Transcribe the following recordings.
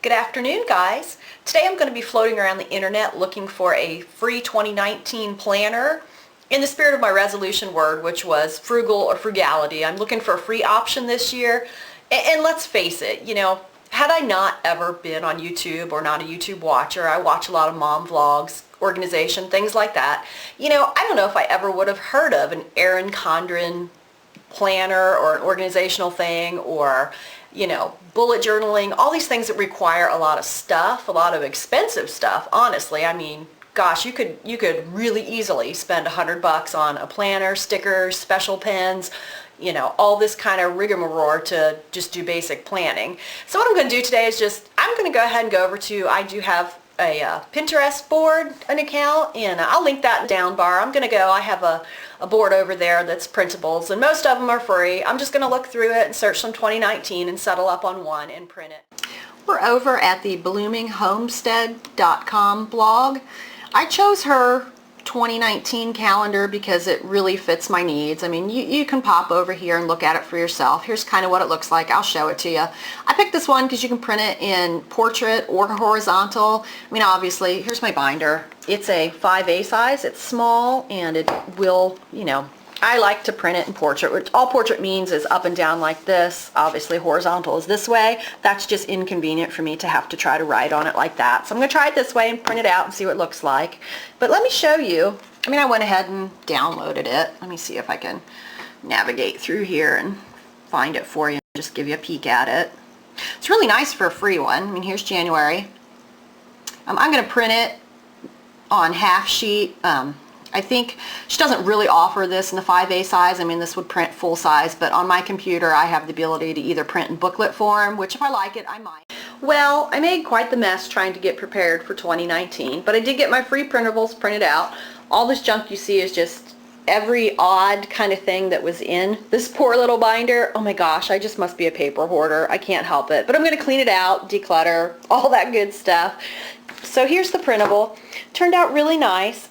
Good afternoon, guys. Today I'm going to be floating around the internet looking for a free 2019 planner in the spirit of my resolution word, which was frugal or frugality. I'm looking for a free option this year. And let's face it, had I not ever been on YouTube or not a YouTube watcher, I watch a lot of mom vlogs, organization, things like that. I don't know if I ever would have heard of an Erin Condren planner or an organizational thing, or bullet journaling, all these things that require a lot of stuff, a lot of expensive stuff. Honestly, I mean, gosh, you could really easily spend $100 on a planner, stickers, special pens, all this kind of rigmarole to just do basic planning. So what I'm going to do today is I'm going to go ahead and go over to, I do have a Pinterest board, an account, and I'll link that in the down bar. I have a board over there that's Printables, and most of them are free. I'm just going to look through it and search some 2019 and settle up on one and print it. We're over at the blooming-homestead.com blog. I chose her 2019 calendar because it really fits my needs. I mean, you can pop over here and look at it for yourself. Here's kind of what it looks like. I'll show it to you. I picked this one because you can print it in portrait or horizontal. I mean, obviously, here's my binder. It's a 5A size. It's small, and it will, I like to print it in portrait, which all portrait means is up and down like this. Obviously, horizontal is this way. That's just inconvenient for me to have to try to write on it like that. So I'm going to try it this way and print it out and see what it looks like. But let me show you. I mean, I went ahead and downloaded it. Let me see if I can navigate through here and find it for you and just give you a peek at it. It's really nice for a free one. I mean, here's January. I'm going to print it on half sheet. I think she doesn't really offer this in the 5A size. I mean, this would print full size, but on my computer I have the ability to either print in booklet form, which if I like it, I might. Well, I made quite the mess trying to get prepared for 2019, but I did get my free printables printed out. All this junk you see is just every odd kind of thing that was in this poor little binder. Oh my gosh, I just must be a paper hoarder. I can't help it. But I'm going to clean it out, declutter, all that good stuff. So here's the printable. Turned out really nice.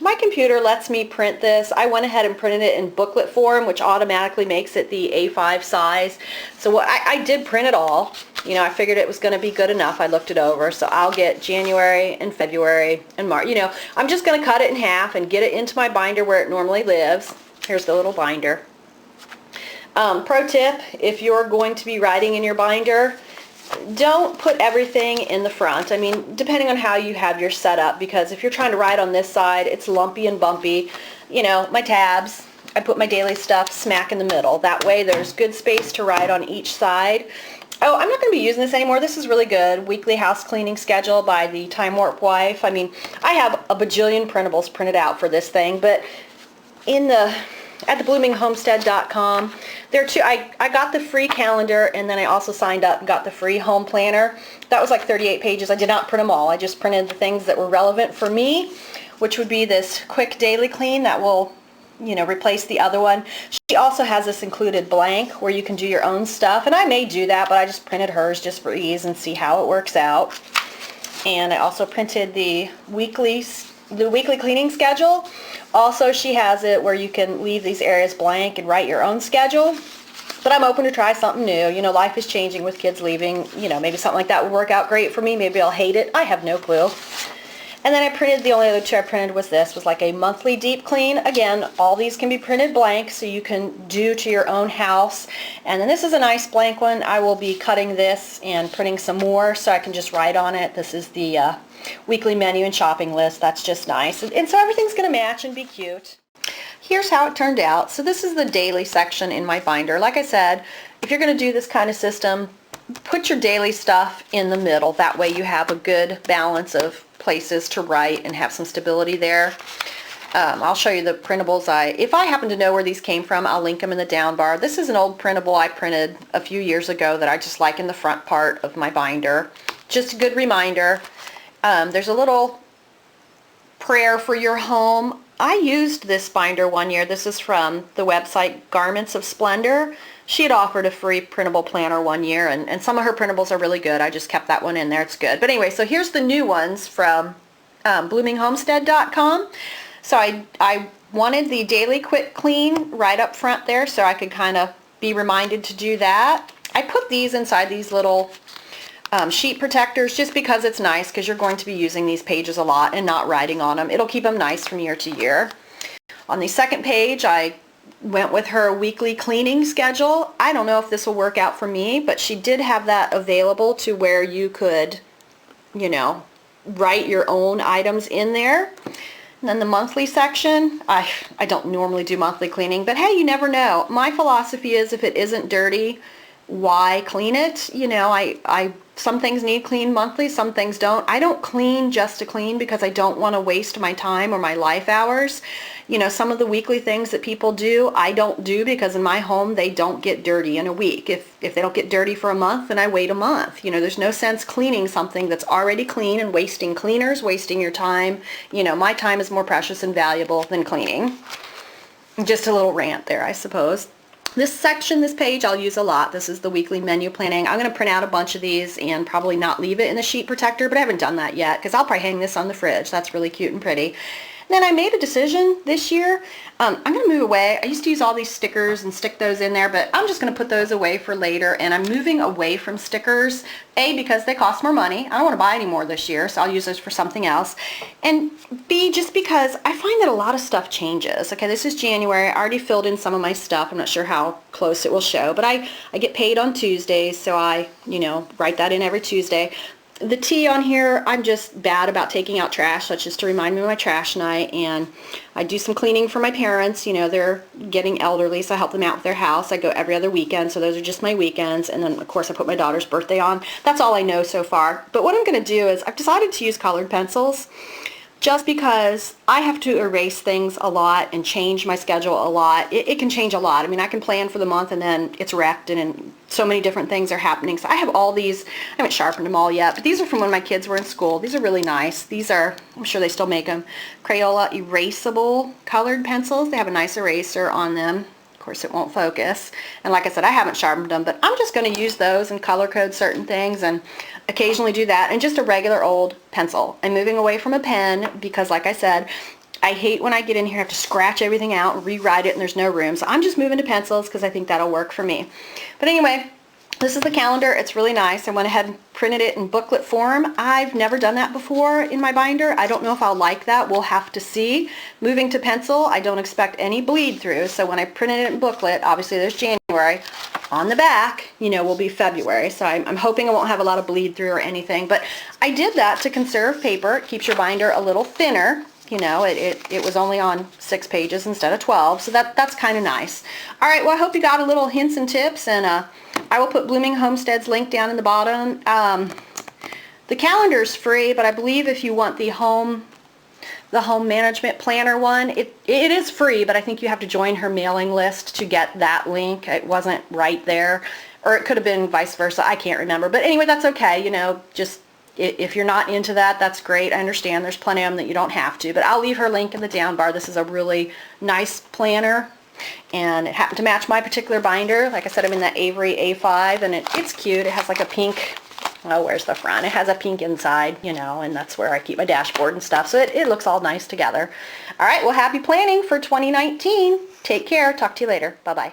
My computer lets me print this. I went ahead and printed it in booklet form, which automatically makes it the A5 size. So I did print it all. I figured it was going to be good enough. I looked it over. So I'll get January and February and March. I'm just going to cut it in half and get it into my binder where it normally lives. Here's the little binder. Pro tip, if you're going to be writing in your binder, don't put everything in the front. I mean, depending on how you have your setup, because if you're trying to write on this side, it's lumpy and bumpy. My tabs, I put my daily stuff smack in the middle. That way there's good space to write on each side. Oh, I'm not going to be using this anymore. This is really good. Weekly house cleaning schedule by the Time Warp Wife. I mean, I have a bajillion printables printed out for this thing, but at the blooming-homestead.com. There are two. I got the free calendar, and then I also signed up and got the free home planner. That was like 38 pages. I did not print them all. I just printed the things that were relevant for me, which would be this quick daily clean that will, replace the other one. She also has this included blank where you can do your own stuff, and I may do that, but I just printed hers just for ease and see how it works out. And I also printed the weekly cleaning schedule. Also, she has it where you can leave these areas blank and write your own schedule. But I'm open to try something new. Life is changing with kids leaving. Maybe something like that would work out great for me. Maybe I'll hate it. I have no clue. And then the only other two I printed was like a monthly deep clean. Again, all these can be printed blank, so you can do to your own house. And then this is a nice blank one. I will be cutting this and printing some more so I can just write on it. This is the weekly menu and shopping list. That's just nice. And so everything's going to match and be cute. Here's how it turned out. So this is the daily section in my binder. Like I said, if you're going to do this kind of system, put your daily stuff in the middle. That way you have a good balance of places to write and have some stability there. I'll show you the printables. If I happen to know where these came from, I'll link them in the down bar. This is an old printable I printed a few years ago that I just like in the front part of my binder. Just a good reminder. There's a little prayer for your home. I used this binder one year. This is from the website Garments of Splendor. She had offered a free printable planner one year, and some of her printables are really good. I just kept that one in there. It's good. But anyway, so here's the new ones from blooming-homestead.com. So I wanted the daily quick clean right up front there so I could kind of be reminded to do that. I put these inside these little sheet protectors, just because it's nice, because you're going to be using these pages a lot and not writing on them. It'll keep them nice from year to year. On the second page, I went with her weekly cleaning schedule. I don't know if this will work out for me, but she did have that available to where you could, you know, write your own items in there. And then the monthly section, I don't normally do monthly cleaning, but hey, you never know. My philosophy is if it isn't dirty, why clean it? You know, some things need clean monthly, some things don't. I don't clean just to clean because I don't want to waste my time or my life hours. You know, some of the weekly things that people do, I don't do because in my home they don't get dirty in a week. If they don't get dirty for a month, then I wait a month. You know, there's no sense cleaning something that's already clean and wasting cleaners, wasting your time. You know, my time is more precious and valuable than cleaning. Just a little rant there, I suppose. This section, this page, I'll use a lot. This is the weekly menu planning. I'm going to print out a bunch of these and probably not leave it in the sheet protector, but I haven't done that yet because I'll probably hang this on the fridge. That's really cute and pretty. Then I made a decision this year. I'm going to move away. I used to use all these stickers and stick those in there, but I'm just going to put those away for later, and I'm moving away from stickers, A, because they cost more money. I don't want to buy any more this year, so I'll use those for something else, and B, just because I find that a lot of stuff changes. Okay, this is January. I already filled in some of my stuff. I'm not sure how close it will show, but I get paid on Tuesdays, so I, you know, write that in every Tuesday. The T on here, I'm just bad about taking out trash. That's just to remind me of my trash night. And I do some cleaning for my parents. You know, they're getting elderly, so I help them out with their house. I go every other weekend, so those are just my weekends. And then, of course, I put my daughter's birthday on. That's all I know so far. But what I'm going to do is I've decided to use colored pencils just because I have to erase things a lot and change my schedule a lot. It can change a lot. I mean, I can plan for the month and then it's wrecked and so many different things are happening. So I have all these, I haven't sharpened them all yet, but these are from when my kids were in school. These are really nice. These are, I'm sure they still make them, Crayola erasable colored pencils. They have a nice eraser on them. Of course, it won't focus. And like I said, I haven't sharpened them, but I'm just going to use those and color code certain things and occasionally do that. And just a regular old pencil. I'm moving away from a pen because, like I said, I hate when I get in here, I have to scratch everything out and rewrite it and there's no room. So I'm just moving to pencils because I think that'll work for me. But anyway, this is the calendar. It's really nice. I went ahead and printed it in booklet form. I've never done that before in my binder. I don't know if I'll like that. We'll have to see. Moving to pencil, I don't expect any bleed through. So when I printed it in booklet, obviously there's January. On the back, you know, will be February. So I'm hoping I won't have a lot of bleed through or anything. But I did that to conserve paper. It keeps your binder a little thinner. You know, it was only on 6 pages instead of 12, so that's kind of nice. All right, well, I hope you got a little hints and tips, and I will put Blooming Homestead's link down in the bottom. The calendar's free, but I believe if you want the home management planner one, it is free, but I think you have to join her mailing list to get that link. It wasn't right there, or it could have been vice versa. I can't remember, but anyway, that's okay. You know, just if you're not into that, that's great. I understand there's plenty of them that you don't have to, but I'll leave her link in the down bar. This is a really nice planner, and it happened to match my particular binder. Like I said, I'm in that Avery A5, and it's cute. It has like a pink, oh, where's the front? It has a pink inside, you know, and that's where I keep my dashboard and stuff, so it looks all nice together. All right, well, happy planning for 2019. Take care. Talk to you later. Bye-bye.